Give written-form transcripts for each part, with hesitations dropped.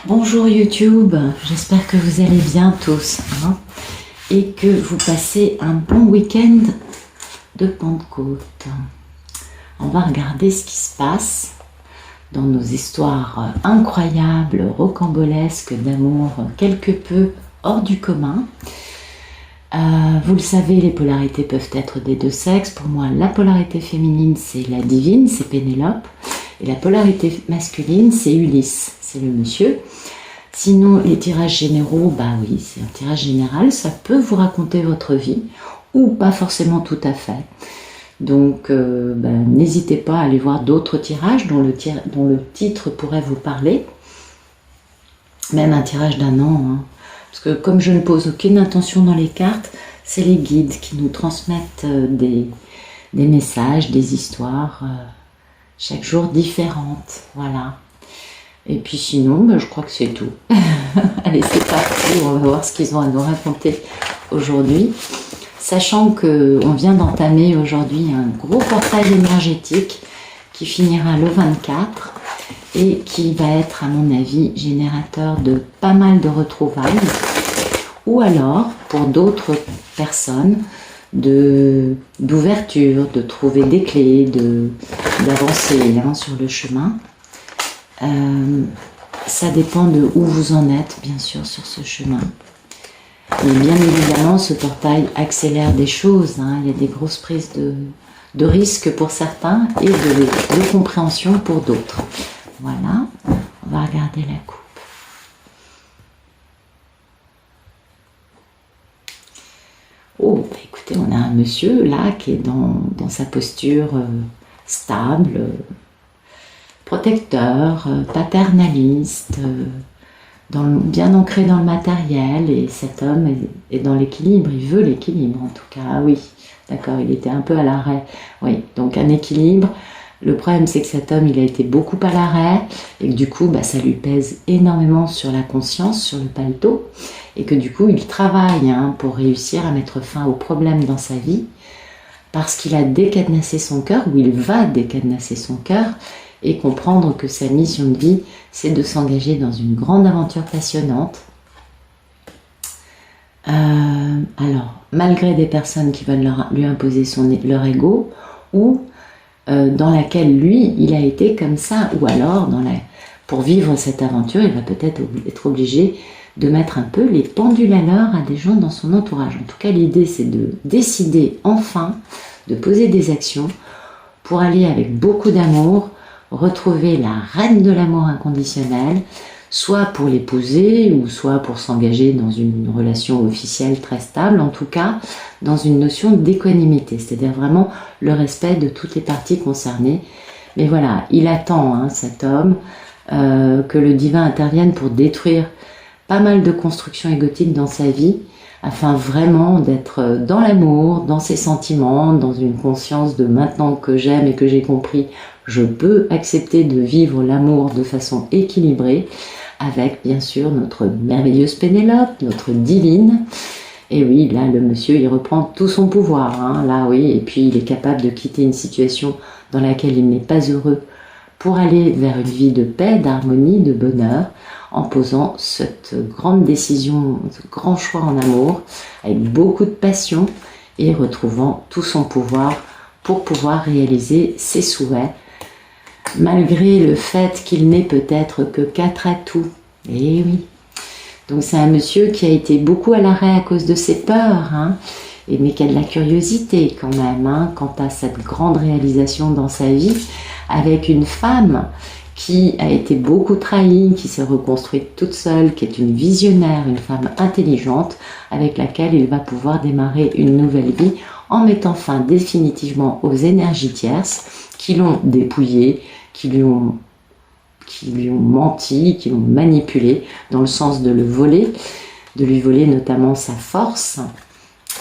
Bonjour YouTube, j'espère que vous allez bien tous hein, et que vous passez un bon week-end de Pentecôte. On va regarder ce qui se passe dans nos histoires incroyables, rocambolesques d'amour quelque peu hors du commun. Vous le savez, les polarités peuvent être des deux sexes. Pour moi, la polarité féminine, c'est la divine, c'est Pénélope. Et la polarité masculine, c'est Ulysse, c'est le monsieur. Sinon, les tirages généraux, bah oui, c'est un tirage général, ça peut vous raconter votre vie, ou pas forcément tout à fait. Donc, n'hésitez pas à aller voir d'autres tirages dont le titre pourrait vous parler. Même un tirage d'un an, hein. Parce que comme je ne pose aucune intention dans les cartes, c'est les guides qui nous transmettent des messages, des histoires, chaque jour différentes, voilà. Et puis sinon, je crois que c'est tout. Allez, c'est parti, on va voir ce qu'ils ont à nous raconter aujourd'hui. Sachant qu'on vient d'entamer aujourd'hui un gros portail énergétique qui finira le 24 et qui va être, à mon avis, générateur de pas mal de retrouvailles. Ou alors, pour d'autres personnes, d'ouverture, de trouver des clés, d'avancer sur le chemin. Ça dépend de où vous en êtes, bien sûr, sur ce chemin. Et bien évidemment, ce portail accélère des choses. Hein. Il y a des grosses prises de risques pour certains et de compréhension pour d'autres. Voilà, on va regarder la coupe. Oh, bah écoutez, on a un monsieur là qui est dans sa posture stable, protecteur, paternaliste, bien ancré dans le matériel, et cet homme est dans l'équilibre, il veut l'équilibre en tout cas. Ah oui, d'accord, il était un peu à l'arrêt. Oui, donc un équilibre. Le problème, c'est que cet homme, il a été beaucoup à l'arrêt et que du coup, ça lui pèse énormément sur la conscience, sur le paletot, et que du coup, il travaille pour réussir à mettre fin aux problèmes dans sa vie parce qu'il a décadenassé son cœur, ou il va décadenasser son cœur et comprendre que sa mission de vie, c'est de s'engager dans une grande aventure passionnante. Alors, malgré des personnes qui veulent lui imposer leur ego, ou dans laquelle lui, il a été comme ça, ou alors pour vivre cette aventure, il va peut-être être obligé de mettre un peu les pendules à l'heure à des gens dans son entourage. En tout cas, l'idée, c'est de décider enfin de poser des actions pour aller avec beaucoup d'amour, retrouver la reine de l'amour inconditionnel, soit pour l'épouser, ou soit pour s'engager dans une relation officielle très stable, en tout cas dans une notion d'équanimité, c'est-à-dire vraiment le respect de toutes les parties concernées. Mais voilà, il attend, cet homme, que le divin intervienne pour détruire pas mal de constructions égotiques dans sa vie, afin vraiment d'être dans l'amour, dans ses sentiments, dans une conscience de maintenant que j'aime et que j'ai compris, je peux accepter de vivre l'amour de façon équilibrée, avec bien sûr notre merveilleuse Pénélope, notre divine. Et oui, là le monsieur il reprend tout son pouvoir, là oui, et puis il est capable de quitter une situation dans laquelle il n'est pas heureux pour aller vers une vie de paix, d'harmonie, de bonheur, en posant cette grande décision, ce grand choix en amour, avec beaucoup de passion, et retrouvant tout son pouvoir pour pouvoir réaliser ses souhaits, malgré le fait qu'il n'ait peut-être que 4 atouts. Eh oui. Donc c'est un monsieur qui a été beaucoup à l'arrêt à cause de ses peurs, mais qui a de la curiosité quand même, quant à cette grande réalisation dans sa vie, avec une femme qui a été beaucoup trahie, qui s'est reconstruite toute seule, qui est une visionnaire, une femme intelligente, avec laquelle il va pouvoir démarrer une nouvelle vie en mettant fin définitivement aux énergies tierces qui l'ont dépouillé, qui lui ont menti, qui l'ont manipulé, dans le sens de le voler, de lui voler notamment sa force,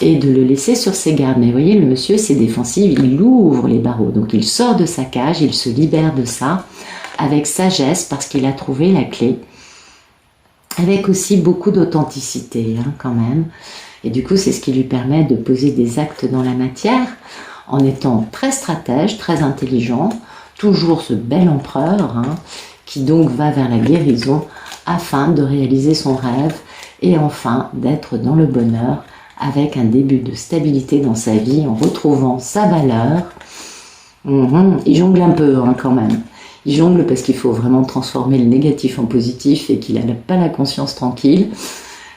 et de le laisser sur ses gardes. Mais vous voyez, le monsieur, c'est défensif, il ouvre les barreaux, donc il sort de sa cage, il se libère de ça, avec sagesse, parce qu'il a trouvé la clé, avec aussi beaucoup d'authenticité, quand même. Et du coup, c'est ce qui lui permet de poser des actes dans la matière, en étant très stratège, très intelligent, toujours ce bel empereur, qui donc va vers la guérison afin de réaliser son rêve et enfin d'être dans le bonheur avec un début de stabilité dans sa vie en retrouvant sa valeur. Il jongle un peu hein, quand même. Il jongle parce qu'il faut vraiment transformer le négatif en positif et qu'il n'a pas la conscience tranquille.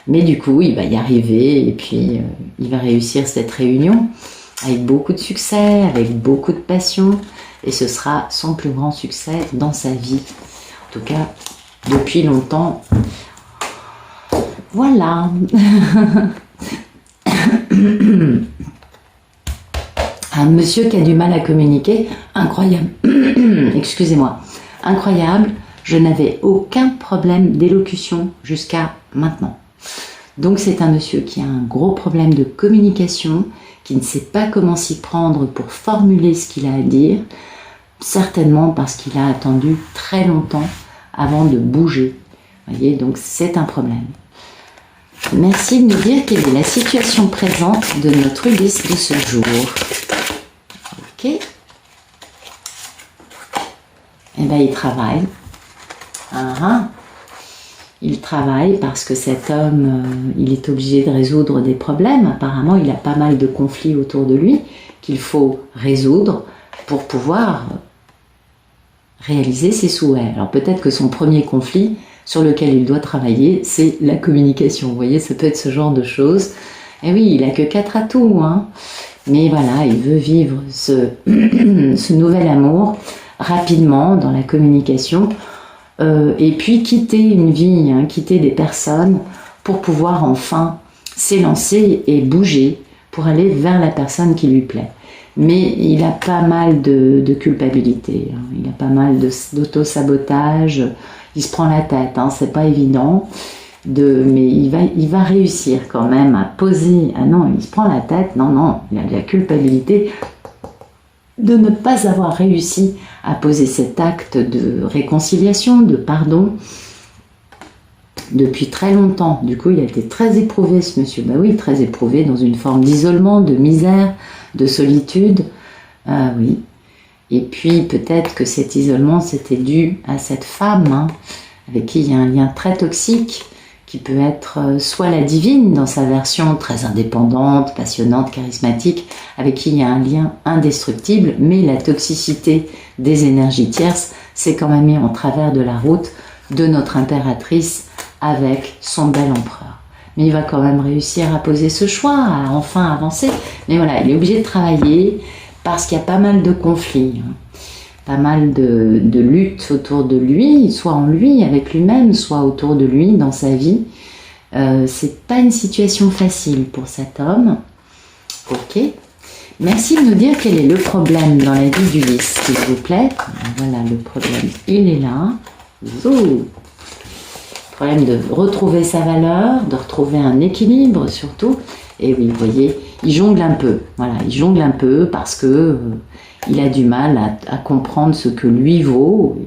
Mais du coup, il va y arriver et puis il va réussir cette réunion avec beaucoup de succès, avec beaucoup de passion. Et ce sera son plus grand succès dans sa vie. En tout cas, depuis longtemps. Voilà. Un monsieur qui a du mal à communiquer, incroyable. Excusez-moi. Incroyable. Je n'avais aucun problème d'élocution jusqu'à maintenant. Donc c'est un monsieur qui a un gros problème de communication, qui ne sait pas comment s'y prendre pour formuler ce qu'il a à dire, certainement parce qu'il a attendu très longtemps avant de bouger. Vous voyez, donc c'est un problème. Merci de nous dire quelle est la situation présente de notre Ulysse de ce jour. Ok. Eh bien, il travaille. Il travaille parce que cet homme, il est obligé de résoudre des problèmes. Apparemment, il a pas mal de conflits autour de lui qu'il faut résoudre pour pouvoir réaliser ses souhaits. Alors peut-être que son premier conflit sur lequel il doit travailler, c'est la communication. Vous voyez, ça peut être ce genre de choses. Et oui, il n'a que 4 atouts, hein. Mais voilà, il veut vivre ce nouvel amour rapidement dans la communication. Et puis quitter une vie, hein, quitter des personnes pour pouvoir enfin s'élancer et bouger pour aller vers la personne qui lui plaît. Mais il a pas mal de culpabilité, hein. Il a pas mal d'auto-sabotage, il se prend la tête, hein, c'est pas évident, mais il va réussir quand même à poser, ah non, il se prend la tête, non, il a de la culpabilité de ne pas avoir réussi à poser cet acte de réconciliation, de pardon, depuis très longtemps. Du coup, il a été très éprouvé, ce monsieur. Ben oui, très éprouvé, dans une forme d'isolement, de misère, de solitude. Oui. Et puis, peut-être que cet isolement, c'était dû à cette femme, hein, avec qui il y a un lien très toxique, qui peut être soit la divine dans sa version très indépendante, passionnante, charismatique, avec qui il y a un lien indestructible, mais la toxicité des énergies tierces s'est quand même mis en travers de la route de notre impératrice avec son bel empereur. Mais il va quand même réussir à poser ce choix, à enfin avancer. Mais voilà, il est obligé de travailler parce qu'il y a pas mal de conflits, hein. Pas mal de luttes autour de lui, soit en lui, avec lui-même, soit autour de lui, dans sa vie. C'est pas une situation facile pour cet homme. Ok. Merci de nous dire quel est le problème dans la vie d'Ulysse, s'il vous plaît. Voilà le problème, il est là. Problème de retrouver sa valeur, de retrouver un équilibre surtout. Et oui, vous voyez, il jongle un peu. Voilà, il jongle un peu parce que il a du mal à comprendre ce que lui vaut.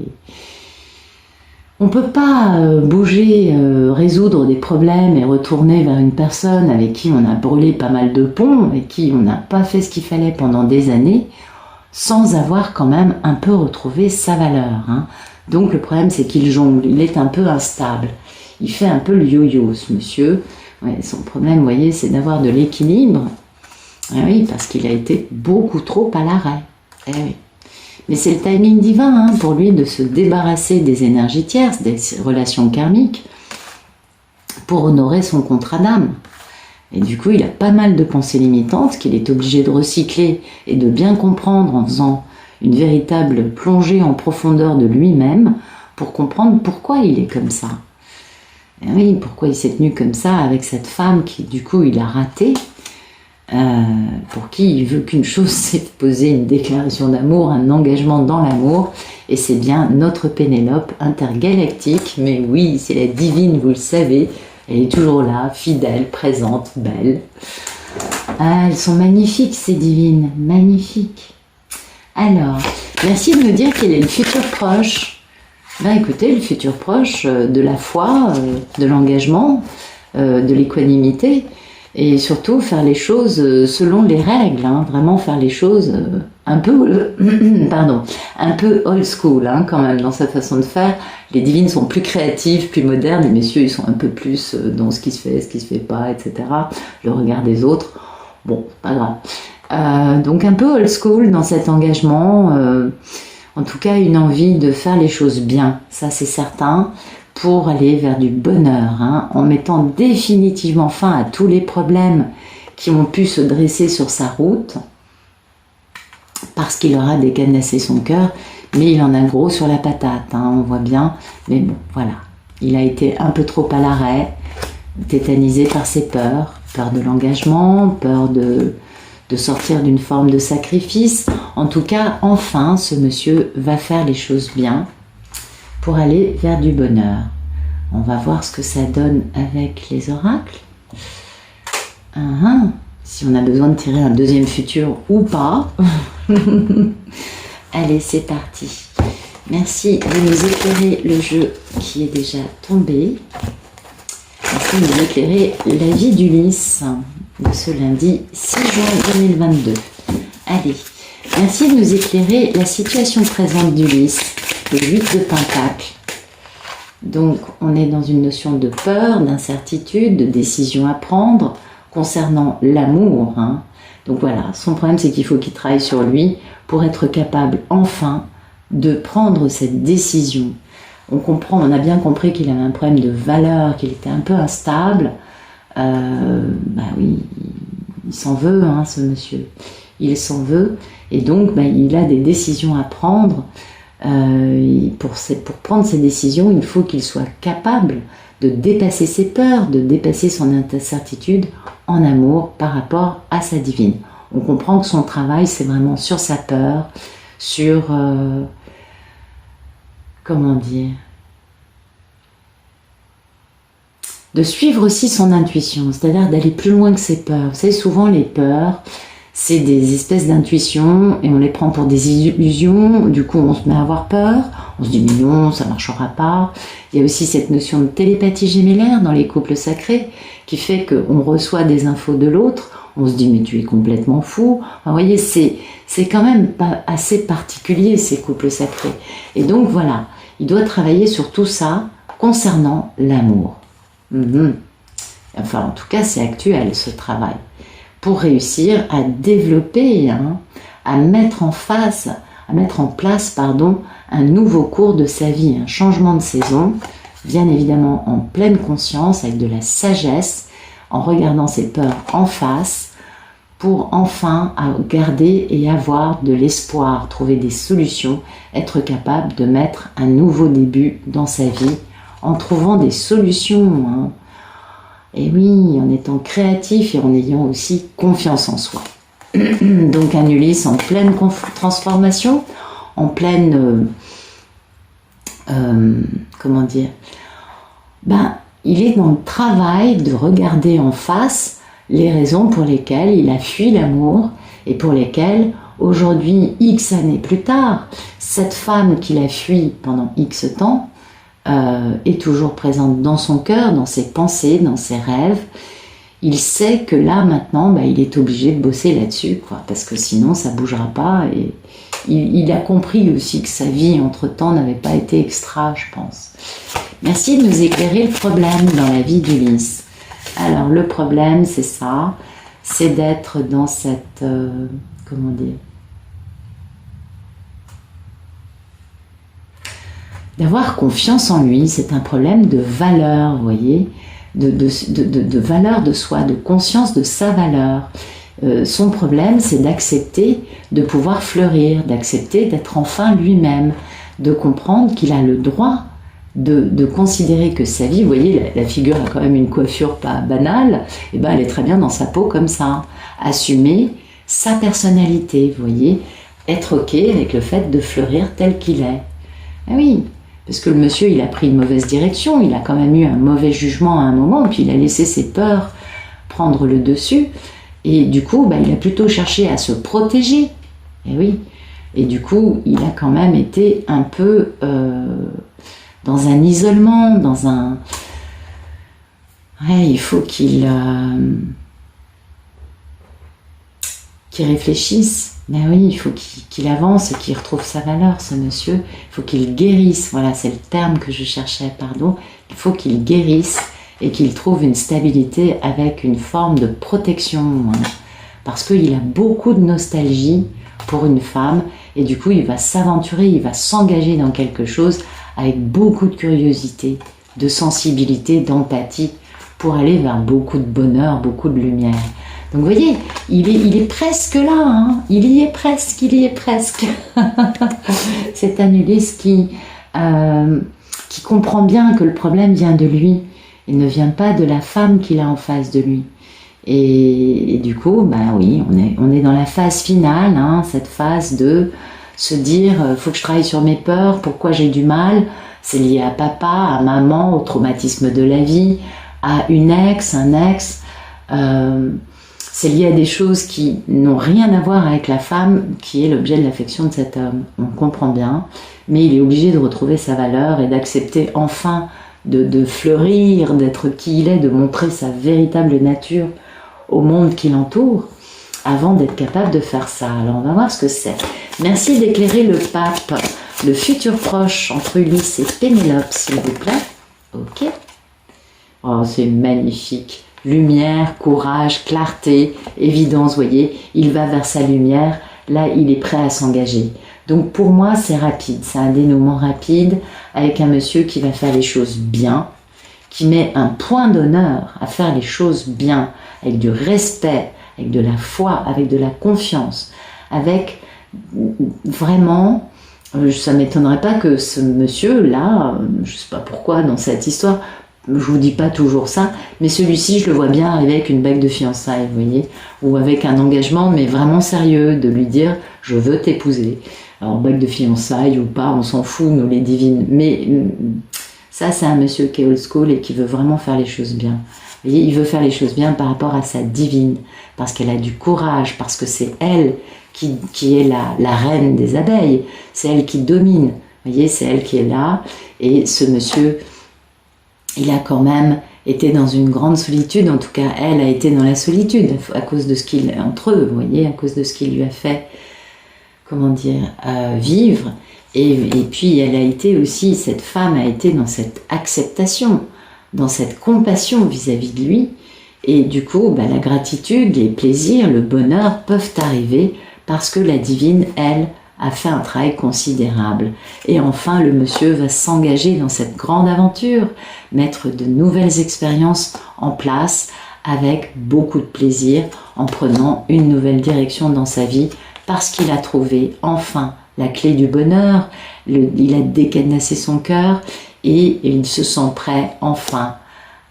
On ne peut pas bouger, résoudre des problèmes et retourner vers une personne avec qui on a brûlé pas mal de ponts, avec qui on n'a pas fait ce qu'il fallait pendant des années, sans avoir quand même un peu retrouvé sa valeur, hein. Donc le problème, c'est qu'il jongle, il est un peu instable. Il fait un peu le yo-yo, ce monsieur. Ouais, son problème, vous voyez, c'est d'avoir de l'équilibre. Ah oui, parce qu'il a été beaucoup trop à l'arrêt. Eh oui. Mais c'est le timing divin, hein, pour lui de se débarrasser des énergies tierces, des relations karmiques, pour honorer son contrat d'âme. Et du coup, il a pas mal de pensées limitantes qu'il est obligé de recycler et de bien comprendre en faisant une véritable plongée en profondeur de lui-même pour comprendre pourquoi il est comme ça. Et oui, pourquoi il s'est tenu comme ça avec cette femme qui, du coup, il a raté, pour qui il veut qu'une chose, c'est poser une déclaration d'amour, un engagement dans l'amour, et c'est bien notre Pénélope intergalactique, mais oui, c'est la divine, vous le savez, elle est toujours là, fidèle, présente, belle. Ah, elles sont magnifiques, ces divines, magnifiques. Alors, merci de me dire quel est le futur proche. Ben écoutez, le futur proche de la foi, de l'engagement, de l'équanimité, Et surtout faire les choses selon les règles, hein, vraiment faire les choses un peu, pardon, un peu old school hein, quand même dans sa façon de faire. Les divines sont plus créatives, plus modernes, les messieurs ils sont un peu plus dans ce qui se fait pas, etc. Le regard des autres, bon, pas grave. Donc un peu old school dans cet engagement, en tout cas une envie de faire les choses bien, ça c'est certain, pour aller vers du bonheur, hein, en mettant définitivement fin à tous les problèmes qui ont pu se dresser sur sa route, parce qu'il aura décadenassé son cœur, mais il en a gros sur la patate, hein, on voit bien, mais bon, voilà. Il a été un peu trop à l'arrêt, tétanisé par ses peurs, peur de l'engagement, peur de sortir d'une forme de sacrifice. En tout cas, enfin, ce monsieur va faire les choses bien pour aller vers du bonheur. On va voir ce que ça donne avec les oracles. Si on a besoin de tirer un deuxième futur ou pas. Allez, c'est parti. Merci de nous éclairer le jeu qui est déjà tombé. Merci de nous éclairer la vie d'Ulysse de ce lundi 6 juin 2022. Allez, merci de nous éclairer la situation présente d'Ulysse, le 8 de Pentacle. Donc, on est dans une notion de peur, d'incertitude, de décision à prendre concernant l'amour. Hein. Donc voilà, son problème c'est qu'il faut qu'il travaille sur lui pour être capable enfin de prendre cette décision. On comprend, on a bien compris qu'il avait un problème de valeur, qu'il était un peu instable. Bah oui, il s'en veut, hein, ce monsieur. Il s'en veut, et donc bah, il a des décisions à prendre. Pour prendre ces décisions, il faut qu'il soit capable de dépasser ses peurs, de dépasser son incertitude en amour par rapport à sa divine. On comprend que son travail, c'est vraiment sur sa peur, sur... comment dire, de suivre aussi son intuition, c'est-à-dire d'aller plus loin que ses peurs. Vous savez, souvent les peurs, c'est des espèces d'intuitions et on les prend pour des illusions, du coup on se met à avoir peur, on se dit mais non, ça marchera pas. Il y a aussi cette notion de télépathie gémellaire dans les couples sacrés qui fait qu'on reçoit des infos de l'autre, on se dit mais tu es complètement fou. Enfin, vous voyez, c'est quand même pas assez particulier ces couples sacrés. Et donc voilà, il doit travailler sur tout ça concernant l'amour. Enfin en tout cas c'est actuel ce travail. Pour réussir à développer, hein, à mettre en place, un nouveau cours de sa vie, un changement de saison, bien évidemment en pleine conscience, avec de la sagesse, en regardant ses peurs en face, pour enfin garder et avoir de l'espoir, trouver des solutions, être capable de mettre un nouveau début dans sa vie, en trouvant des solutions, hein. Et oui, en étant créatif et en ayant aussi confiance en soi. Donc un Ulysse en pleine transformation, en pleine... comment dire, ben, il est dans le travail de regarder en face les raisons pour lesquelles il a fui l'amour et pour lesquelles, aujourd'hui, X années plus tard, cette femme qu'il a fui pendant X temps, est toujours présente dans son cœur, dans ses pensées, dans ses rêves. Il sait que là, maintenant, bah, il est obligé de bosser là-dessus, quoi, parce que sinon, ça ne bougera pas. Et il a compris aussi que sa vie, entre-temps, n'avait pas été extra, je pense. Merci de nous éclairer le problème dans la vie d'Ulysse. Alors, le problème, c'est ça, c'est d'être dans cette... comment dire, d'avoir confiance en lui, c'est un problème de valeur, vous voyez, de valeur de soi, de conscience de sa valeur. Son problème, c'est d'accepter de pouvoir fleurir, d'accepter d'être enfin lui-même, de comprendre qu'il a le droit de considérer que sa vie, vous voyez, la figure a quand même une coiffure pas banale, et ben elle est très bien dans sa peau comme ça, assumer sa personnalité, vous voyez, être ok avec le fait de fleurir tel qu'il est. Ah oui, parce que le monsieur, il a pris une mauvaise direction, il a quand même eu un mauvais jugement à un moment, puis il a laissé ses peurs prendre le dessus, et du coup, bah, il a plutôt cherché à se protéger, et oui, et du coup, il a quand même été un peu dans un isolement, dans un... Ouais, il faut qu'il qu'il réfléchisse. Mais oui, il faut qu'il avance et qu'il retrouve sa valeur, ce monsieur. Il faut qu'il guérisse. Voilà, c'est le terme que je cherchais, pardon. Il faut qu'il guérisse et qu'il trouve une stabilité avec une forme de protection. Voilà. Parce qu'il a beaucoup de nostalgie pour une femme et du coup, il va s'aventurer, il va s'engager dans quelque chose avec beaucoup de curiosité, de sensibilité, d'empathie pour aller vers beaucoup de bonheur, beaucoup de lumière. Donc vous voyez, il est presque là, hein, il y est presque. C'est un Ulysse qui comprend bien que le problème vient de lui et ne vient pas de la femme qu'il a en face de lui. Et du coup, ben oui, on est dans la phase finale, hein, cette phase de se dire, faut que je travaille sur mes peurs, pourquoi j'ai du mal, c'est lié à papa, à maman, au traumatisme de la vie, à une ex, un ex, c'est lié à des choses qui n'ont rien à voir avec la femme qui est l'objet de l'affection de cet homme. On comprend bien, mais il est obligé de retrouver sa valeur et d'accepter enfin de fleurir, d'être qui il est, de montrer sa véritable nature au monde qui l'entoure, avant d'être capable de faire ça. Alors on va voir ce que c'est. Merci d'éclairer le pape, le futur proche entre Ulysse et Pénélope, s'il vous plaît. Ok. Oh, c'est magnifique. Lumière, courage, clarté, évidence, vous voyez, il va vers sa lumière, là il est prêt à s'engager. Donc pour moi c'est rapide, c'est un dénouement rapide avec un monsieur qui va faire les choses bien, qui met un point d'honneur à faire les choses bien, avec du respect, avec de la foi, avec de la confiance, avec vraiment, ça ne m'étonnerait pas que ce monsieur-là, je ne sais pas pourquoi dans cette histoire, je vous dis pas toujours ça, mais celui-ci, je le vois bien arriver avec une bague de fiançailles, vous voyez, ou avec un engagement, mais vraiment sérieux, de lui dire « je veux t'épouser ». Alors, bague de fiançailles ou pas, on s'en fout, nous les divines, mais ça, c'est un monsieur qui est old school et qui veut vraiment faire les choses bien. Vous voyez, il veut faire les choses bien par rapport à sa divine, parce qu'elle a du courage, parce que c'est elle qui est la reine des abeilles, c'est elle qui domine, vous voyez, c'est elle qui est là, et ce monsieur... il a quand même été dans une grande solitude, en tout cas elle a été dans la solitude à cause de ce qu'il, entre eux, vous voyez, à cause de ce qu'il lui a fait, comment dire, vivre. Et puis elle a été aussi, cette femme a été dans cette acceptation, dans cette compassion vis-à-vis de lui. Et du coup, la gratitude, les plaisirs, le bonheur peuvent arriver parce que la divine, elle, a fait un travail considérable. Et enfin, le monsieur va s'engager dans cette grande aventure, mettre de nouvelles expériences en place avec beaucoup de plaisir, en prenant une nouvelle direction dans sa vie, parce qu'il a trouvé enfin la clé du bonheur, il a décadenassé son cœur et il se sent prêt enfin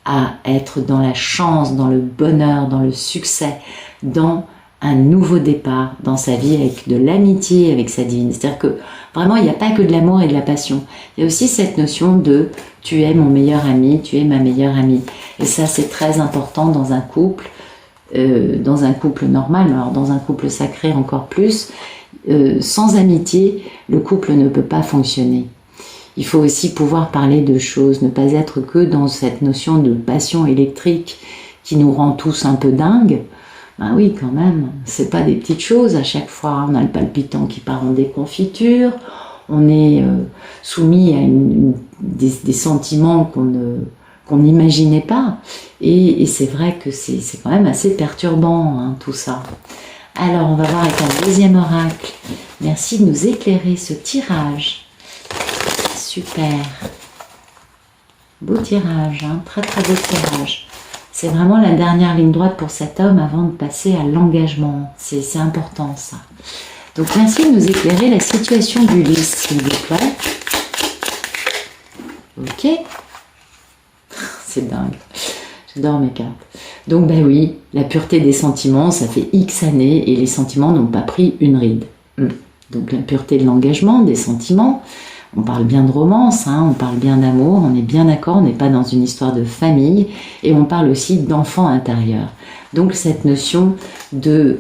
à être dans la chance, dans le bonheur, dans le succès, dans un nouveau départ dans sa vie avec de l'amitié avec sa divine. C'est-à-dire que vraiment, il n'y a pas que de l'amour et de la passion. Il y a aussi cette notion de « tu es mon meilleur ami, tu es ma meilleure amie ». Et ça, c'est très important dans un couple normal, mais alors dans un couple sacré encore plus. Sans amitié, le couple ne peut pas fonctionner. Il faut aussi pouvoir parler de choses, ne pas être que dans cette notion de passion électrique qui nous rend tous un peu dingues. Ben oui, quand même, c'est pas des petites choses à chaque fois. On a le palpitant qui part en déconfiture, on est soumis à des sentiments qu'on n'imaginait pas. Et c'est vrai que c'est quand même assez perturbant, hein, tout ça. Alors, on va voir avec un deuxième oracle. Merci de nous éclairer ce tirage. Super. Beau tirage, hein, très très beau tirage. C'est vraiment la dernière ligne droite pour cet homme avant de passer à l'engagement. C'est important ça. Donc merci de nous éclairer la situation d'Ulysse, s'il vous plaît. Ok. C'est dingue. J'adore mes cartes. Donc ben oui, la pureté des sentiments, ça fait X années et les sentiments n'ont pas pris une ride. Donc la pureté de l'engagement, des sentiments. On parle bien de romance, hein, on parle bien d'amour, on est bien d'accord, on n'est pas dans une histoire de famille, et on parle aussi d'enfant intérieur. Donc cette notion de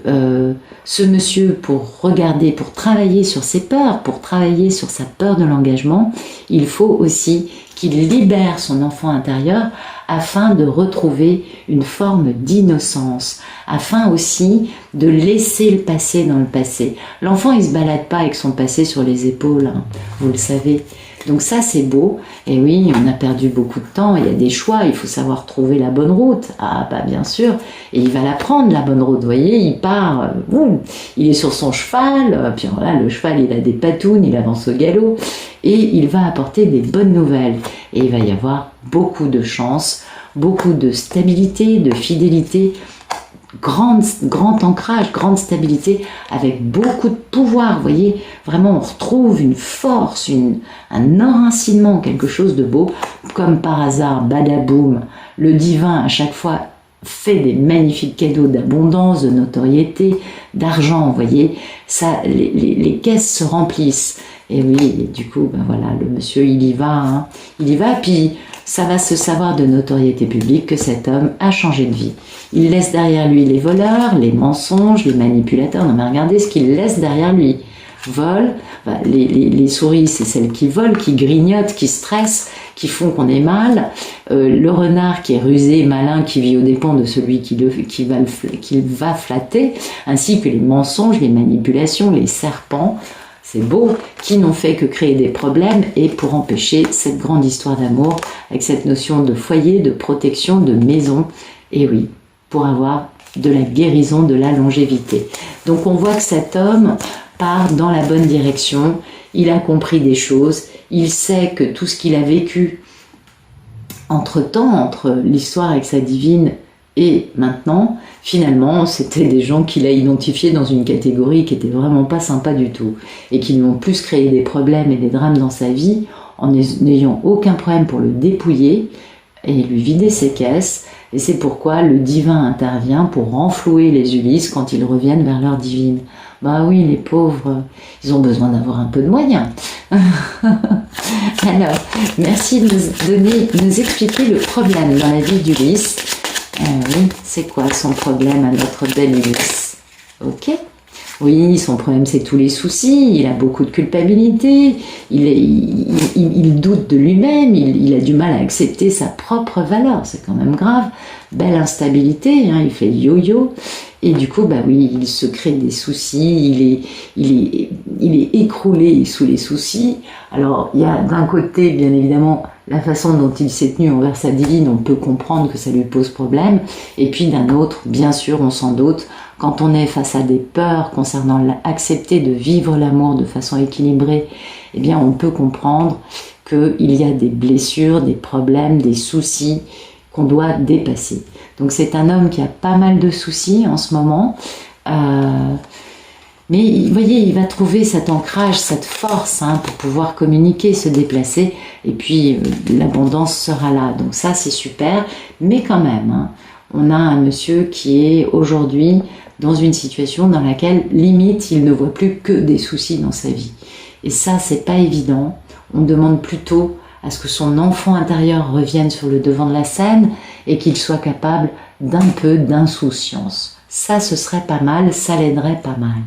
ce monsieur, pour regarder, pour travailler sur ses peurs, pour travailler sur sa peur de l'engagement, il faut aussi qu'il libère son enfant intérieur afin de retrouver une forme d'innocence, afin aussi de laisser le passé dans le passé. L'enfant, il se balade pas avec son passé sur les épaules, hein, vous le savez. Donc ça, c'est beau. Et oui, on a perdu beaucoup de temps, il y a des choix, il faut savoir trouver la bonne route. Ah bah bien sûr, et il va la prendre, la bonne route, vous voyez, il part, il est sur son cheval, puis voilà, le cheval, il a des patounes, il avance au galop, et il va apporter des bonnes nouvelles. Et il va y avoir beaucoup de chance, beaucoup de stabilité, de fidélité, grand ancrage, grande stabilité, avec beaucoup de pouvoir. Vous voyez, vraiment on retrouve une force, un enracinement, quelque chose de beau, comme par hasard, badaboum, le divin à chaque fois fait des magnifiques cadeaux d'abondance, de notoriété, d'argent, vous voyez, ça, les caisses se remplissent. Et oui, et du coup, ben voilà, le monsieur, il y va, hein, il y va, puis ça va se savoir de notoriété publique que cet homme a changé de vie. Il laisse derrière lui les voleurs, les mensonges, les manipulateurs. Non mais regardez ce qu'il laisse derrière lui. Vol, les souris, c'est celles qui volent, qui grignotent, qui stressent, qui font qu'on est mal. Le renard qui est rusé, malin, qui vit aux dépens de celui qui va flatter, ainsi que les mensonges, les manipulations, les serpents. C'est beau, qui n'ont fait que créer des problèmes et pour empêcher cette grande histoire d'amour avec cette notion de foyer, de protection, de maison. Et oui, pour avoir de la guérison, de la longévité. Donc on voit que cet homme part dans la bonne direction, il a compris des choses, il sait que tout ce qu'il a vécu entre-temps, entre l'histoire avec sa divine et maintenant, finalement, c'était des gens qu'il a identifiés dans une catégorie qui était vraiment pas sympa du tout et qui lui ont plus créé des problèmes et des drames dans sa vie en n'ayant aucun problème pour le dépouiller et lui vider ses caisses. Et c'est pourquoi le divin intervient pour renflouer les Ulysses quand ils reviennent vers leur divine. Bah oui, les pauvres, ils ont besoin d'avoir un peu de moyens. Alors, merci de nous expliquer le problème dans la vie d'Ulysse. Oui, c'est quoi son problème à notre belle Ulysse? Ok. Oui, son problème c'est tous les soucis, il a beaucoup de culpabilité, il doute de lui-même, il a du mal à accepter sa propre valeur, c'est quand même grave. Belle instabilité, hein, il fait yo-yo, et du coup, bah oui, il se crée des soucis, il est écroulé sous les soucis. Alors, il y a d'un côté, bien évidemment, la façon dont il s'est tenu envers sa divine, on peut comprendre que ça lui pose problème, et puis d'un autre, bien sûr, on s'en doute, quand on est face à des peurs concernant accepter de vivre l'amour de façon équilibrée, eh bien on peut comprendre qu'il y a des blessures, des problèmes, des soucis qu'on doit dépasser. Donc c'est un homme qui a pas mal de soucis en ce moment, mais vous voyez, il va trouver cet ancrage, cette force hein, pour pouvoir communiquer, se déplacer, et puis l'abondance sera là. Donc ça c'est super, mais quand même, hein, on a un monsieur qui est aujourd'hui dans une situation dans laquelle, limite, il ne voit plus que des soucis dans sa vie. Et ça, c'est pas évident. On demande plutôt à ce que son enfant intérieur revienne sur le devant de la scène et qu'il soit capable d'un peu d'insouciance. Ça, ce serait pas mal, ça l'aiderait pas mal.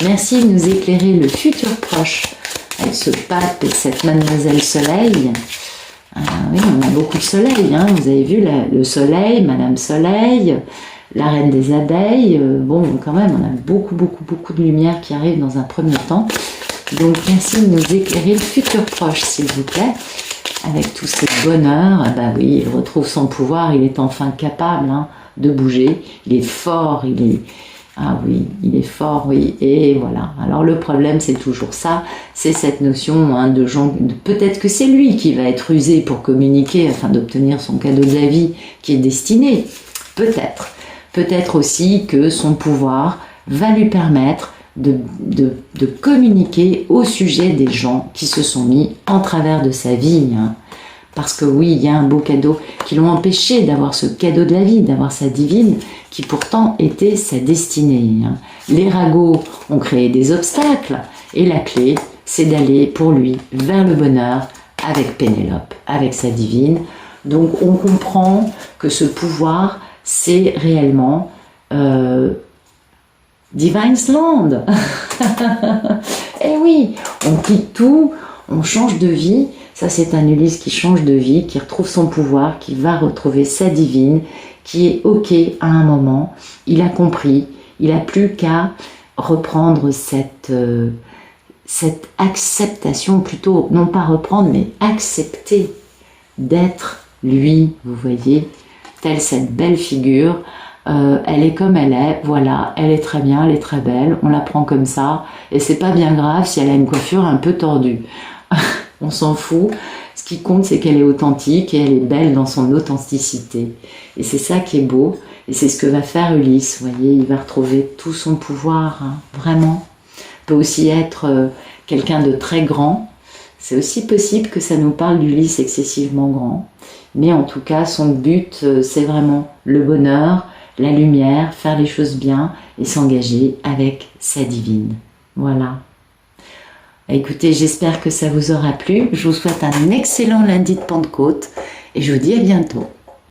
Merci de nous éclairer le futur proche avec ce pape et cette mademoiselle Soleil. Oui, on a beaucoup de soleil, hein. Vous avez vu le soleil, Madame Soleil, la reine des abeilles, bon quand même on a beaucoup de lumière qui arrive dans un premier temps. Donc merci de nous éclairer le futur proche s'il vous plaît, avec tous ces bonheurs. Bah oui, il retrouve son pouvoir, il est enfin capable hein, de bouger, il est fort, ah oui, il est fort, oui, et voilà. Alors le problème c'est toujours ça, c'est cette notion hein, de gens, peut-être que c'est lui qui va être usé pour communiquer afin d'obtenir son cadeau de la vie qui est destiné, peut-être. Peut-être aussi que son pouvoir va lui permettre de communiquer au sujet des gens qui se sont mis en travers de sa vie. Hein. Parce que oui, il y a un beau cadeau qui l'ont empêché d'avoir ce cadeau de la vie, d'avoir sa divine, qui pourtant était sa destinée. Hein. Les ragots ont créé des obstacles, et la clé, c'est d'aller pour lui vers le bonheur avec Pénélope, avec sa divine. Donc on comprend que ce pouvoir, c'est réellement Divine's Land. Eh oui, on quitte tout, on change de vie. Ça, c'est un Ulysse qui change de vie, qui retrouve son pouvoir, qui va retrouver sa divine, qui est OK à un moment. Il a compris, il n'a plus qu'à reprendre cette acceptation, plutôt, non pas reprendre, mais accepter d'être lui, vous voyez, telle cette belle figure. Elle est comme elle est, voilà, elle est très bien, elle est très belle, on la prend comme ça, et c'est pas bien grave si elle a une coiffure un peu tordue. On s'en fout, ce qui compte c'est qu'elle est authentique et elle est belle dans son authenticité. Et c'est ça qui est beau, et c'est ce que va faire Ulysse, vous voyez, il va retrouver tout son pouvoir, hein, vraiment. Il peut aussi être quelqu'un de très grand, c'est aussi possible que ça nous parle d'Ulysse excessivement grand, mais en tout cas son but c'est vraiment le bonheur, la lumière, faire les choses bien et s'engager avec sa divine. Voilà. Écoutez, j'espère que ça vous aura plu. Je vous souhaite un excellent lundi de Pentecôte et je vous dis à bientôt.